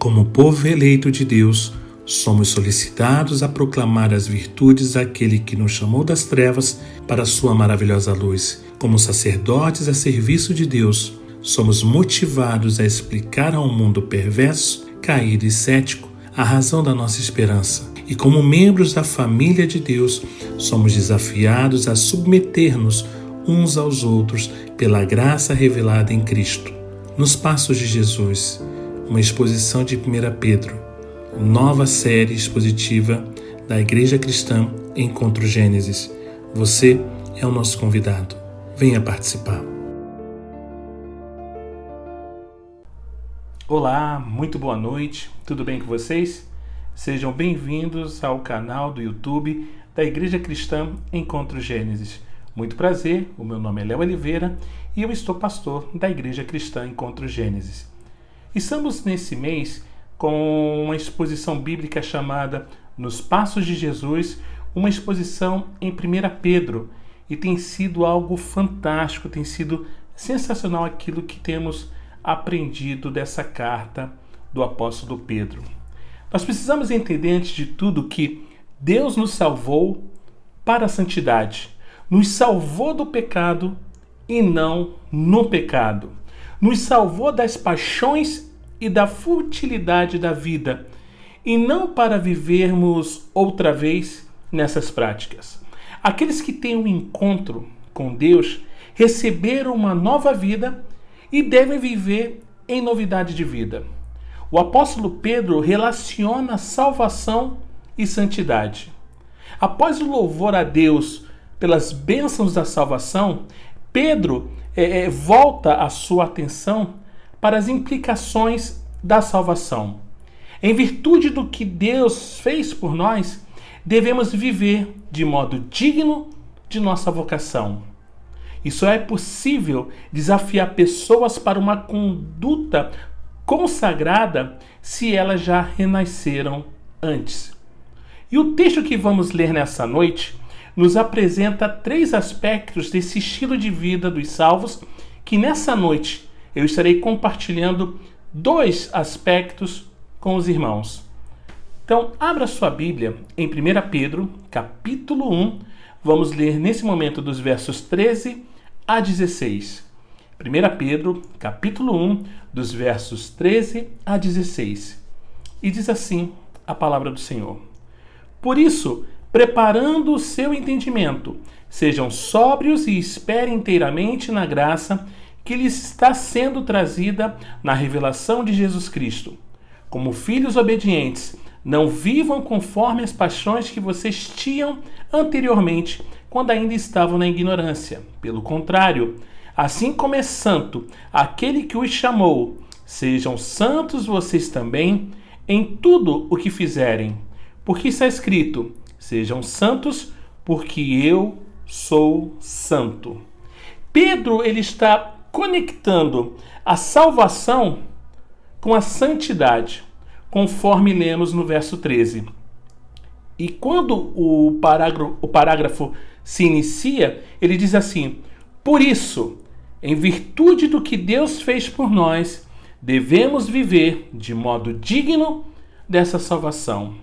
Como povo eleito de Deus, somos solicitados a proclamar as virtudes daquele que nos chamou das trevas para a sua maravilhosa luz. Como sacerdotes a serviço de Deus, somos motivados a explicar ao mundo perverso, caído e cético a razão da nossa esperança. E como membros da família de Deus, somos desafiados a submeter-nos uns aos outros pela graça revelada em Cristo. Nos Passos de Jesus, uma exposição de 1 Pedro, nova série expositiva da Igreja Cristã Encontro Gênesis. Você é o nosso convidado. Venha participar. Olá, muito boa noite, tudo bem com vocês? Sejam bem-vindos ao canal do YouTube da Igreja Cristã Encontro Gênesis. Muito prazer, o meu nome é Léo Oliveira e eu estou pastor da Igreja Cristã Encontro Gênesis. Estamos nesse mês com uma exposição bíblica chamada Nos Passos de Jesus, uma exposição em 1 Pedro, e tem sido algo fantástico, tem sido sensacional aquilo que temos aprendido dessa carta do apóstolo Pedro. Nós precisamos entender antes de tudo que Deus nos salvou para a santidade, nos salvou do pecado e não no pecado, nos salvou das paixões e da futilidade da vida, e não para vivermos outra vez nessas práticas. Aqueles que têm um encontro com Deus receberam uma nova vida e devem viver em novidade de vida. O apóstolo Pedro relaciona salvação e santidade. Após o louvor a Deus pelas bênçãos da salvação, Pedro volta a sua atenção para as implicações da salvação. Em virtude do que Deus fez por nós, devemos viver de modo digno de nossa vocação. E só é possível desafiar pessoas para uma conduta consagrada se elas já renasceram antes. E o texto que vamos ler nessa noite nos apresenta 3 aspectos desse estilo de vida dos salvos, que nessa noite eu estarei compartilhando 2 aspectos com os irmãos. Então, abra sua Bíblia em 1 Pedro, capítulo 1. Vamos ler nesse momento dos versos 13 a 16. 1 Pedro, capítulo 1, dos versos 13 a 16. E diz assim a palavra do Senhor: Por isso, preparando o seu entendimento, sejam sóbrios e esperem inteiramente na graça que lhes está sendo trazida na revelação de Jesus Cristo. Como filhos obedientes, não vivam conforme as paixões que vocês tinham anteriormente, quando ainda estavam na ignorância. Pelo contrário, assim como é santo aquele que os chamou, sejam santos vocês também em tudo o que fizerem. Porque está escrito: sejam santos, porque eu sou santo. Pedro ele está conectando a salvação com a santidade, conforme lemos no verso 13. E quando o parágrafo se inicia, ele diz assim: Por isso, em virtude do que Deus fez por nós, devemos viver de modo digno dessa salvação.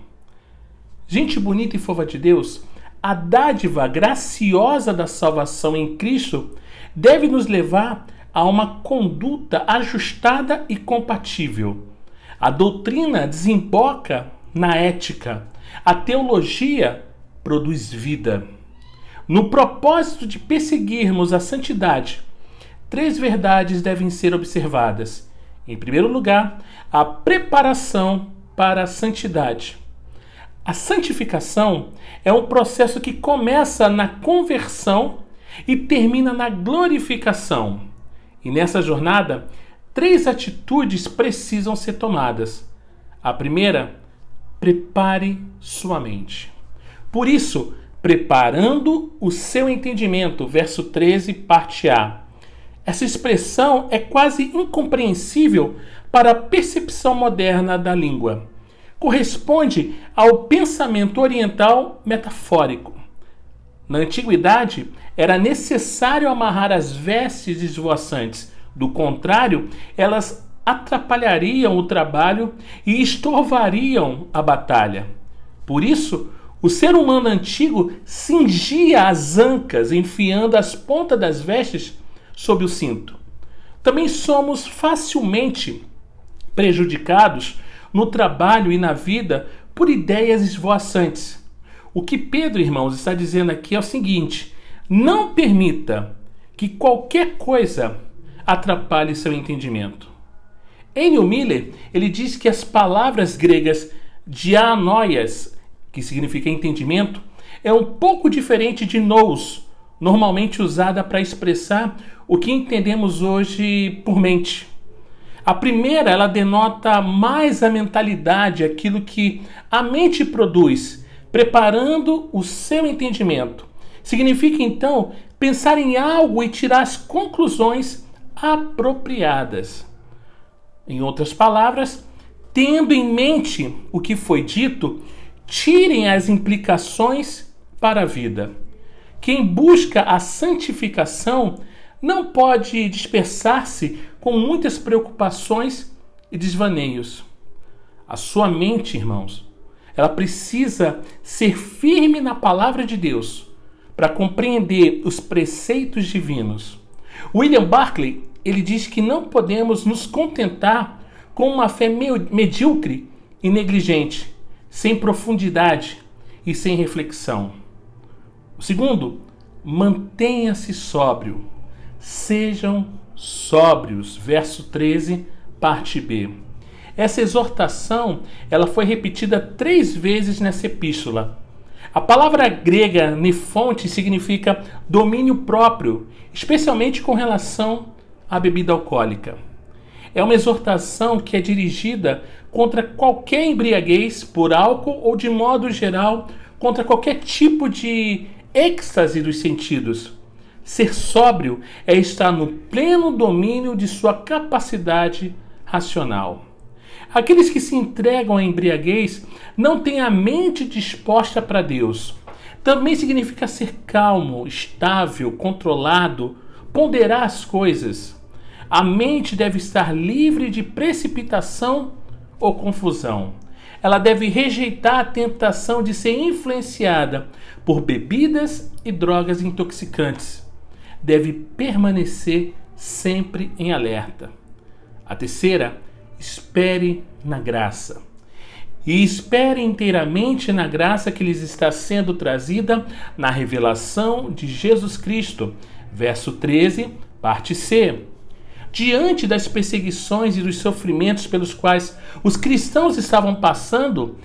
Gente bonita e fofa de Deus, a dádiva graciosa da salvação em Cristo deve nos levar a uma conduta ajustada e compatível. A doutrina desemboca na ética. A teologia produz vida. No propósito de perseguirmos a santidade, 3 verdades devem ser observadas. Em primeiro lugar, a preparação para a santidade. A santificação é um processo que começa na conversão e termina na glorificação. E nessa jornada, 3 atitudes precisam ser tomadas. A primeira, prepare sua mente. Por isso, preparando o seu entendimento, verso 13, parte A. Essa expressão é quase incompreensível para a percepção moderna da língua. Corresponde ao pensamento oriental metafórico. Na antiguidade, era necessário amarrar as vestes esvoaçantes. Do contrário, elas atrapalhariam o trabalho e estorvariam a batalha. Por isso, o ser humano antigo cingia as ancas, enfiando as pontas das vestes sob o cinto. Também somos facilmente prejudicados no trabalho e na vida por ideias esvoaçantes. O que Pedro, irmãos, está dizendo aqui é o seguinte: não permita que qualquer coisa atrapalhe seu entendimento. Emil Miller, ele diz que as palavras gregas dianoias, que significa entendimento, é um pouco diferente de nous, normalmente usada para expressar o que entendemos hoje por mente. A primeira, ela denota mais a mentalidade, aquilo que a mente produz, preparando o seu entendimento. Significa, então, pensar em algo e tirar as conclusões apropriadas. Em outras palavras, tendo em mente o que foi dito, tirem as implicações para a vida. Quem busca a santificação não pode dispersar-se com muitas preocupações e desvaneios. A sua mente, irmãos, ela precisa ser firme na palavra de Deus para compreender os preceitos divinos. William Barclay, ele diz que não podemos nos contentar com uma fé medíocre e negligente, sem profundidade e sem reflexão. O segundo, mantenha-se sóbrio. Sejam sóbrios. Verso 13, parte B. Essa exortação, ela foi repetida 3 vezes nessa epístola. A palavra grega nefonte significa domínio próprio, especialmente com relação à bebida alcoólica. É uma exortação que é dirigida contra qualquer embriaguez por álcool ou, de modo geral, contra qualquer tipo de êxtase dos sentidos. Ser sóbrio é estar no pleno domínio de sua capacidade racional. Aqueles que se entregam à embriaguez não têm a mente disposta para Deus. Também significa ser calmo, estável, controlado, ponderar as coisas. A mente deve estar livre de precipitação ou confusão. Ela deve rejeitar a tentação de ser influenciada por bebidas e drogas intoxicantes. Deve permanecer sempre em alerta. A terceira, espere na graça. E espere inteiramente na graça que lhes está sendo trazida na revelação de Jesus Cristo. Verso 13, parte C. Diante das perseguições e dos sofrimentos pelos quais os cristãos estavam passando,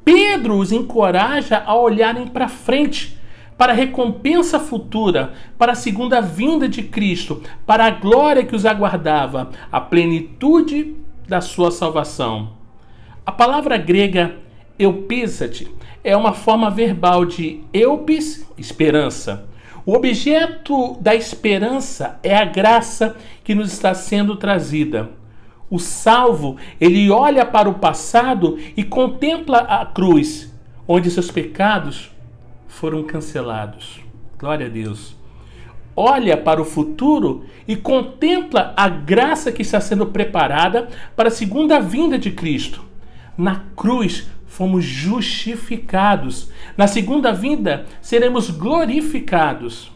Pedro os encoraja a olharem para frente, para a recompensa futura, para a segunda vinda de Cristo, para a glória que os aguardava, a plenitude da sua salvação. A palavra grega eupísate é uma forma verbal de eupis, esperança. O objeto da esperança é a graça que nos está sendo trazida. O salvo, ele olha para o passado e contempla a cruz, onde seus pecados foram cancelados. Glória a Deus. Olha para o futuro e contempla a graça que está sendo preparada para a segunda vinda de Cristo. Na cruz fomos justificados. Na segunda vinda seremos glorificados.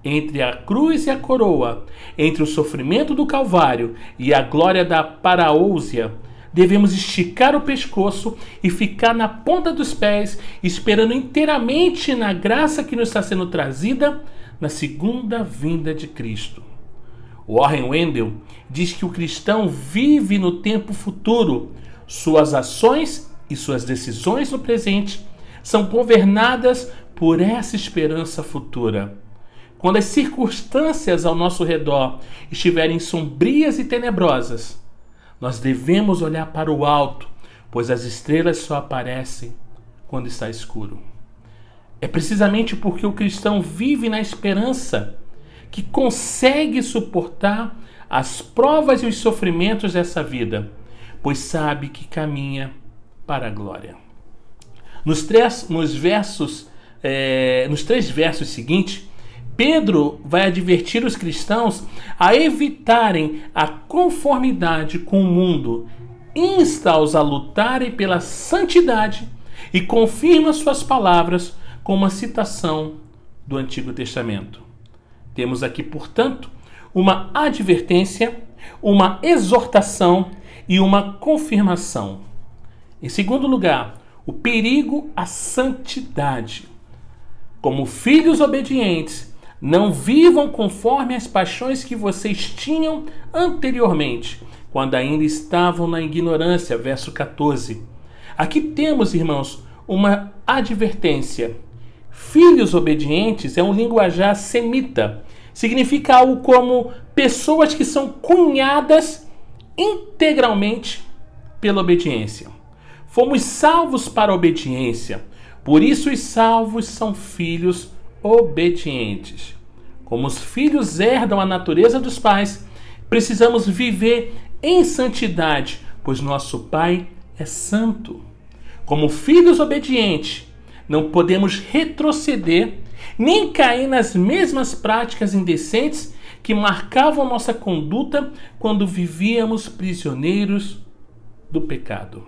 Entre a cruz e a coroa, entre o sofrimento do Calvário e a glória da parousia, devemos esticar o pescoço e ficar na ponta dos pés, esperando inteiramente na graça que nos está sendo trazida na segunda vinda de Cristo. Warren Wendell diz que o cristão vive no tempo futuro. Suas ações e suas decisões no presente são governadas por essa esperança futura. Quando as circunstâncias ao nosso redor estiverem sombrias e tenebrosas, nós devemos olhar para o alto, pois as estrelas só aparecem quando está escuro. É precisamente porque o cristão vive na esperança que consegue suportar as provas e os sofrimentos dessa vida, pois sabe que caminha para a glória. Nos três versos seguintes, Pedro vai advertir os cristãos a evitarem a conformidade com o mundo, insta-os a lutarem pela santidade e confirma suas palavras com uma citação do Antigo Testamento. Temos aqui, portanto, uma advertência, uma exortação e uma confirmação. Em segundo lugar, o perigo à santidade. Como filhos obedientes, não vivam conforme as paixões que vocês tinham anteriormente, quando ainda estavam na ignorância. Verso 14. Aqui temos, irmãos, uma advertência. Filhos obedientes é um linguajar semita. Significa algo como pessoas que são cunhadas integralmente pela obediência. Fomos salvos para a obediência. Por isso os salvos são filhos obedientes. Como os filhos herdam a natureza dos pais, precisamos viver em santidade, pois nosso Pai é santo. Como filhos obedientes, não podemos retroceder nem cair nas mesmas práticas indecentes que marcavam nossa conduta quando vivíamos prisioneiros do pecado.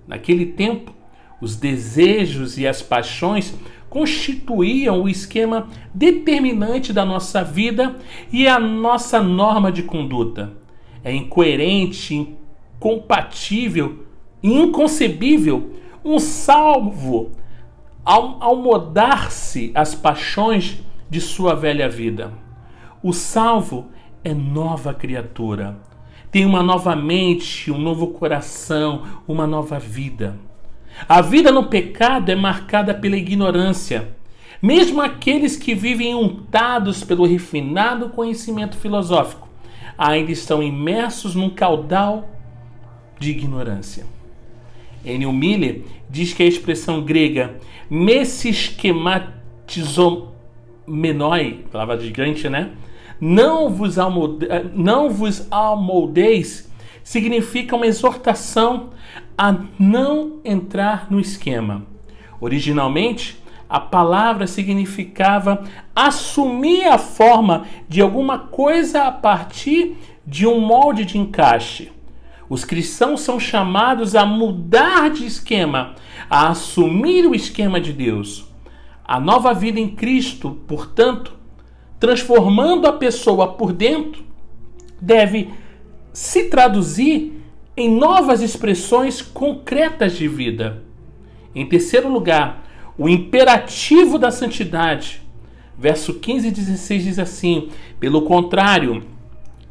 Naquele tempo, os desejos e as paixões constituíam o esquema determinante da nossa vida e a nossa norma de conduta. É incoerente, incompatível e inconcebível um salvo ao mudar-se as paixões de sua velha vida. O salvo é nova criatura. Tem uma nova mente, um novo coração, uma nova vida. A vida no pecado é marcada pela ignorância. Mesmo aqueles que vivem untados pelo refinado conhecimento filosófico ainda estão imersos num caudal de ignorância. N. Miller diz que a expressão grega messischematizomenoi, palavra gigante, né? Não vos amoldeis, significa uma exortação a não entrar no esquema. Originalmente, a palavra significava assumir a forma de alguma coisa a partir de um molde de encaixe. Os cristãos são chamados a mudar de esquema, a assumir o esquema de Deus. A nova vida em Cristo, portanto, transformando a pessoa por dentro, deve se traduzir em novas expressões concretas de vida. Em terceiro lugar, o imperativo da santidade. Verso 15 e 16 diz assim: pelo contrário,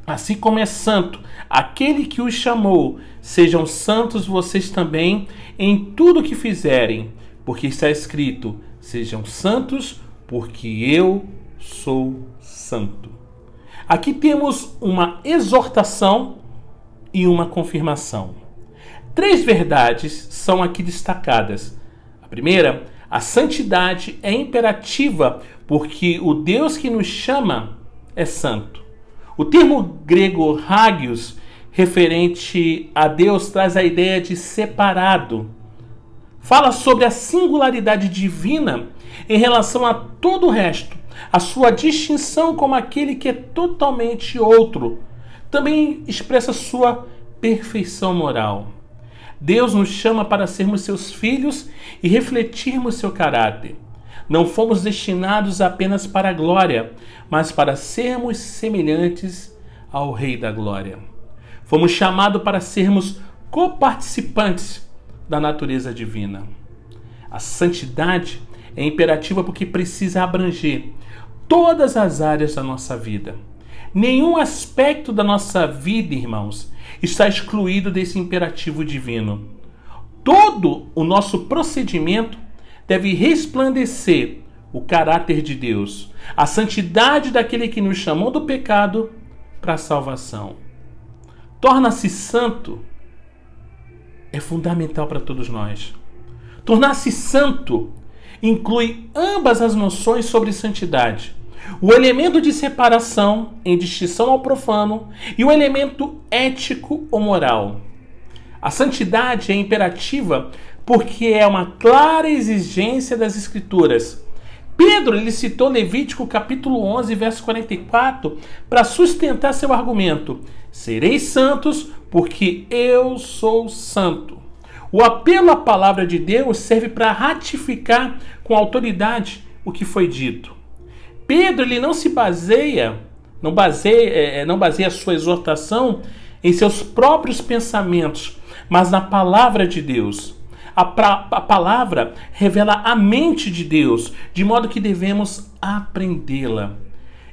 assim como é santo aquele que os chamou, sejam santos vocês também em tudo que fizerem, porque está escrito: sejam santos, porque eu sou santo. Aqui temos uma exortação e uma confirmação. Três verdades são aqui destacadas. A primeira, a santidade é imperativa porque o Deus que nos chama é santo. O termo grego hagios, referente a Deus, traz a ideia de separado. Fala sobre a singularidade divina em relação a todo o resto, a sua distinção como aquele que é totalmente outro. Também expressa sua perfeição moral. Deus nos chama para sermos seus filhos e refletirmos seu caráter. Não fomos destinados apenas para a glória, mas para sermos semelhantes ao Rei da Glória. Fomos chamados para sermos coparticipantes da natureza divina. A santidade é imperativa porque precisa abranger todas as áreas da nossa vida. Nenhum aspecto da nossa vida, irmãos, está excluído desse imperativo divino. Todo o nosso procedimento deve resplandecer o caráter de Deus, a santidade daquele que nos chamou do pecado para a salvação. Torna-se santo é fundamental para todos nós. Tornar-se santo inclui ambas as noções sobre santidade. O elemento de separação em distinção ao profano e o elemento ético ou moral. A santidade é imperativa porque é uma clara exigência das Escrituras. Pedro, ele citou Levítico capítulo 11, verso 44, para sustentar seu argumento. Sereis santos, porque eu sou santo. O apelo à palavra de Deus serve para ratificar com autoridade o que foi dito. Pedro, ele não baseia sua exortação em seus próprios pensamentos, mas na palavra de Deus. A palavra revela a mente de Deus, de modo que devemos aprendê-la.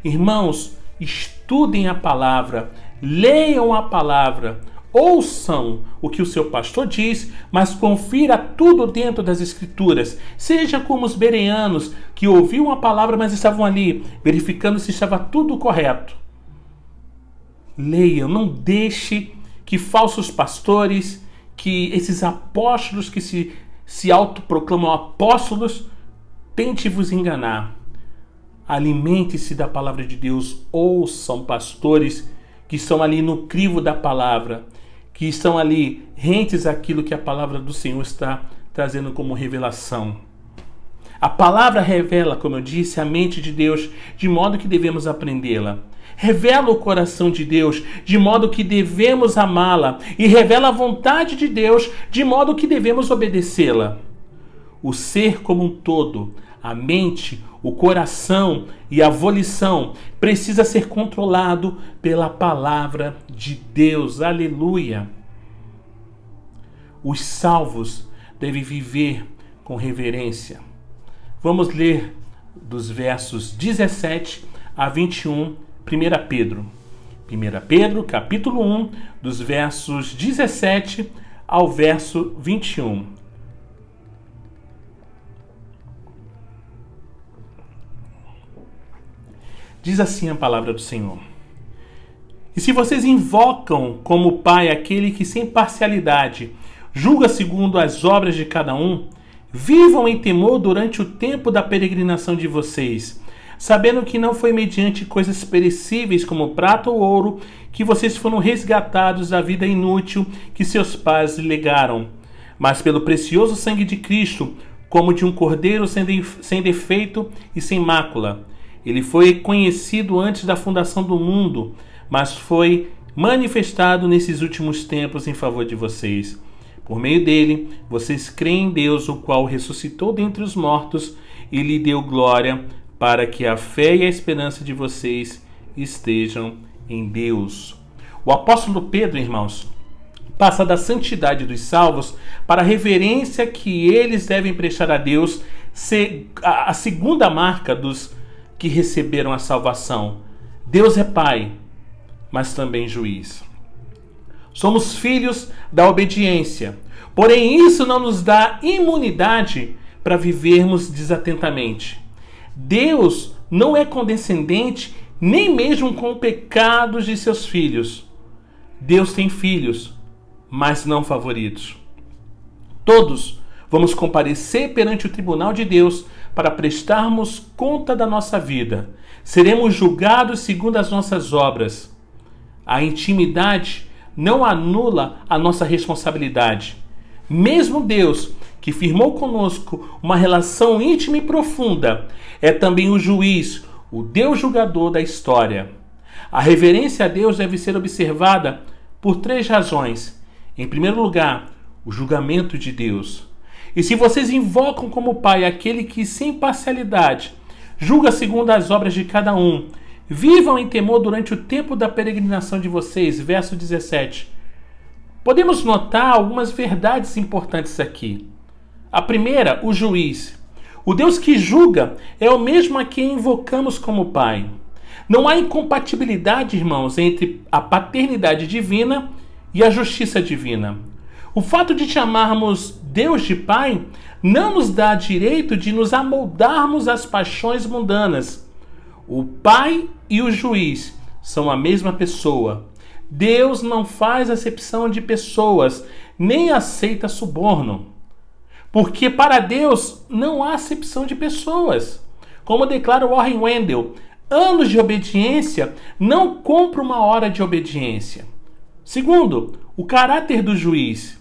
Irmãos, estudem a palavra, leiam a palavra, ouçam o que o seu pastor diz, mas confira tudo dentro das Escrituras. Seja como os bereanos, que ouviam a palavra, mas estavam ali, verificando se estava tudo correto. Leiam, não deixe que falsos pastores, que esses apóstolos que se autoproclamam apóstolos, tente vos enganar. Alimente-se da palavra de Deus, ouçam pastores que estão ali no crivo da palavra, que estão ali rentes àquilo que a palavra do Senhor está trazendo como revelação. A palavra revela, como eu disse, a mente de Deus, de modo que devemos aprendê-la. Revela o coração de Deus, de modo que devemos amá-la, e revela a vontade de Deus, de modo que devemos obedecê-la. O ser como um todo, a mente, o coração e a volição precisa ser controlado pela palavra de Deus. Aleluia! Os salvos devem viver com reverência. Vamos ler dos versos 17 a 21, 1 Pedro. 1 Pedro, capítulo 1, dos versos 17 ao verso 21. Diz assim a palavra do Senhor. E se vocês invocam como Pai aquele que sem parcialidade julga segundo as obras de cada um, vivam em temor durante o tempo da peregrinação de vocês, sabendo que não foi mediante coisas perecíveis como prata ou ouro que vocês foram resgatados da vida inútil que seus pais lhe legaram, mas pelo precioso sangue de Cristo, como de um cordeiro sem defeito e sem mácula. Ele foi conhecido antes da fundação do mundo, mas foi manifestado nesses últimos tempos em favor de vocês. Por meio dele, vocês creem em Deus, o qual ressuscitou dentre os mortos e lhe deu glória, para que a fé e a esperança de vocês estejam em Deus. O apóstolo Pedro, irmãos, passa da santidade dos salvos para a reverência que eles devem prestar a Deus, a segunda marca dos que receberam a salvação. Deus é Pai, mas também juiz. Somos filhos da obediência, porém isso não nos dá imunidade para vivermos desatentamente. Deus não é condescendente nem mesmo com pecados de seus filhos. Deus tem filhos, mas não favoritos. Todos vamos comparecer perante o tribunal de Deus para prestarmos conta da nossa vida. Seremos julgados segundo as nossas obras. A intimidade não anula a nossa responsabilidade. Mesmo Deus, que firmou conosco uma relação íntima e profunda, é também o juiz, o Deus julgador da história. A reverência a Deus deve ser observada por 3 razões. Em primeiro lugar, o julgamento de Deus. E se vocês invocam como Pai aquele que sem parcialidade julga segundo as obras de cada um, vivam em temor durante o tempo da peregrinação de vocês. Verso 17. Podemos notar algumas verdades importantes aqui. A primeira, o juiz. O Deus que julga é o mesmo a quem invocamos como Pai. Não há incompatibilidade, irmãos, entre a paternidade divina e a justiça divina. O fato de chamarmos Deus de Pai não nos dá direito de nos amoldarmos às paixões mundanas. O Pai e o juiz são a mesma pessoa. Deus não faz acepção de pessoas, nem aceita suborno. Porque para Deus não há acepção de pessoas. Como declara Warren Wendell, anos de obediência não compram uma hora de obediência. Segundo, o caráter do juiz.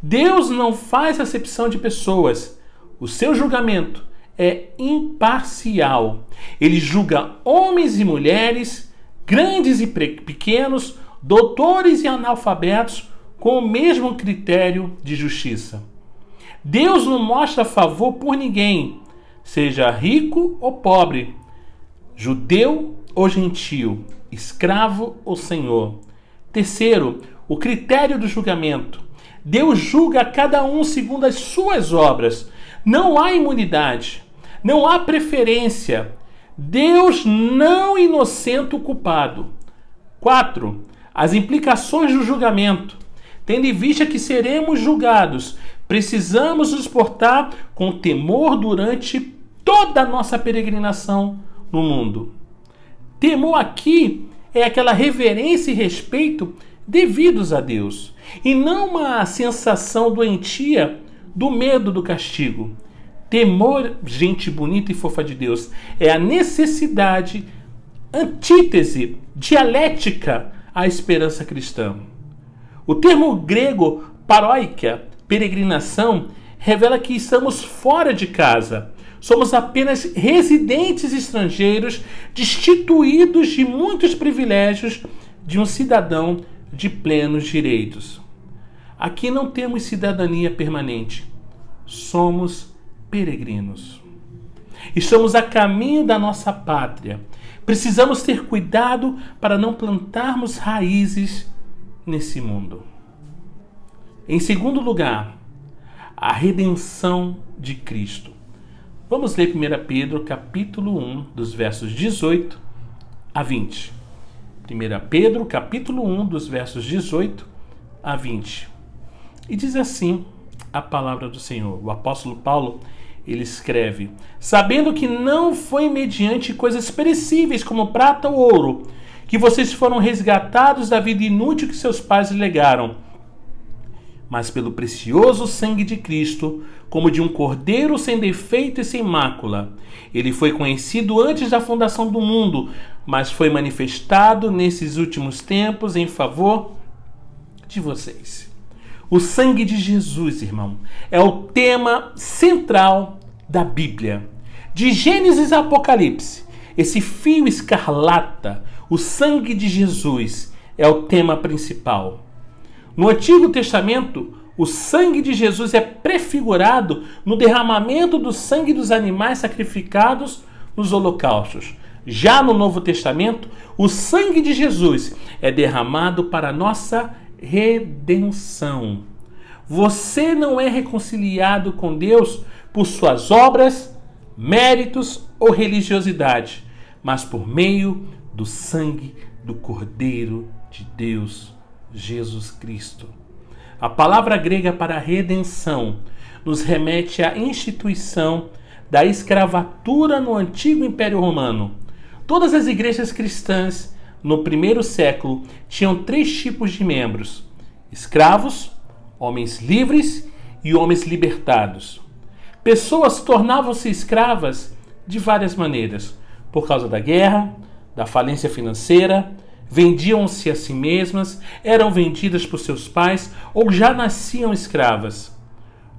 Deus não faz acepção de pessoas. O seu julgamento é imparcial. Ele julga homens e mulheres, grandes e pequenos, doutores e analfabetos, com o mesmo critério de justiça. Deus não mostra favor por ninguém, seja rico ou pobre, judeu ou gentil, escravo ou senhor. Terceiro, o critério do julgamento. Deus julga cada um segundo as suas obras. Não há imunidade, não há preferência. Deus não inocenta o culpado. 4. As implicações do julgamento. Tendo em vista que seremos julgados, precisamos nos portar com temor durante toda a nossa peregrinação no mundo. Temor aqui é aquela reverência e respeito devidos a Deus, e não uma sensação doentia do medo do castigo. Temor, gente bonita e fofa de Deus, é a necessidade, antítese, dialética à esperança cristã. O termo grego paróquia, peregrinação, revela que estamos fora de casa. Somos apenas residentes estrangeiros, destituídos de muitos privilégios de um cidadão de plenos direitos. Aqui não temos cidadania permanente. Somos peregrinos. Estamos a caminho da nossa pátria. Precisamos ter cuidado para não plantarmos raízes nesse mundo. Em segundo lugar, a redenção de Cristo. Vamos ler 1 Pedro, capítulo 1, dos versos 18 a 20. 1 Pedro, capítulo 1, dos versos 18 a 20. E diz assim a palavra do Senhor. O apóstolo Paulo, ele escreve: sabendo que não foi mediante coisas perecíveis como prata ou ouro, que vocês foram resgatados da vida inútil que seus pais lhe legaram, mas pelo precioso sangue de Cristo, como de um cordeiro sem defeito e sem mácula. Ele foi conhecido antes da fundação do mundo, mas foi manifestado nesses últimos tempos em favor de vocês. O sangue de Jesus, irmão, é o tema central da Bíblia. De Gênesis a Apocalipse, esse fio escarlata, o sangue de Jesus, é o tema principal. No Antigo Testamento, o sangue de Jesus é prefigurado no derramamento do sangue dos animais sacrificados nos holocaustos. Já no Novo Testamento, o sangue de Jesus é derramado para a nossa redenção. Você não é reconciliado com Deus por suas obras, méritos ou religiosidade, mas por meio do sangue do Cordeiro de Deus, Jesus Cristo. A palavra grega para redenção nos remete à instituição da escravatura no antigo Império Romano. Todas as igrejas cristãs no primeiro século tinham 3 tipos de membros: escravos, homens livres e homens libertados. Pessoas tornavam-se escravas de várias maneiras: por causa da guerra, da falência financeira, vendiam-se a si mesmas, eram vendidas por seus pais ou já nasciam escravas.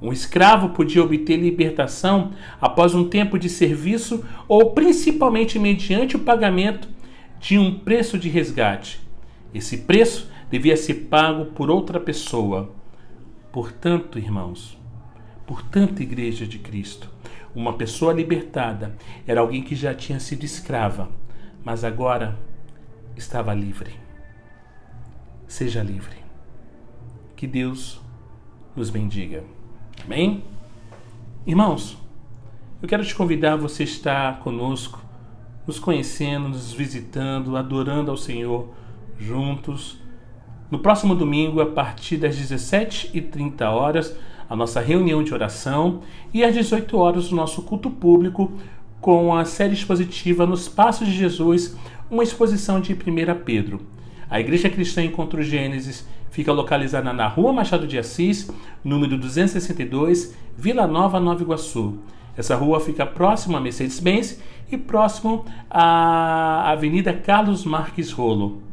Um escravo podia obter libertação após um tempo de serviço ou principalmente mediante o pagamento de um preço de resgate. Esse preço devia ser pago por outra pessoa. Portanto, irmãos, portanto, Igreja de Cristo, uma pessoa libertada era alguém que já tinha sido escrava, mas agora estava livre. Seja livre. Que Deus nos bendiga. Amém? Irmãos, eu quero te convidar a você estar conosco, nos conhecendo, nos visitando, adorando ao Senhor juntos. No próximo domingo, a partir das 17h30, a nossa reunião de oração, e às 18 horas o nosso culto público com a série expositiva Nos Passos de Jesus, uma exposição de 1 Pedro. A Igreja Cristã Encontro Gênesis fica localizada na Rua Machado de Assis, número 262, Vila Nova, Nova Iguaçu. Essa rua fica próximo a Mercedes-Benz e próximo à Avenida Carlos Marques Rolo.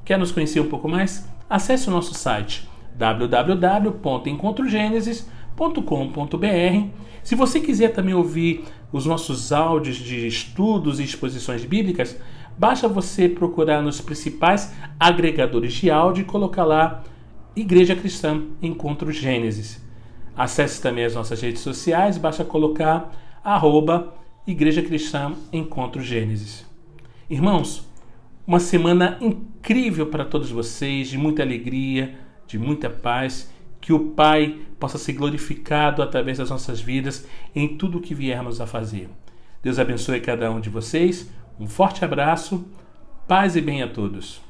Quer nos conhecer um pouco mais? Acesse o nosso site www.encontrogenesis.com.br Se você quiser também ouvir os nossos áudios de estudos e exposições bíblicas, basta você procurar nos principais agregadores de áudio e colocar lá Igreja Cristã Encontro Gênesis. Acesse também as nossas redes sociais, basta colocar @Igreja Cristã Encontro Gênesis. Irmãos, uma semana incrível para todos vocês, de muita alegria, de muita paz, que o Pai possa ser glorificado através das nossas vidas em tudo o que viermos a fazer. Deus abençoe cada um de vocês, um forte abraço, paz e bem a todos.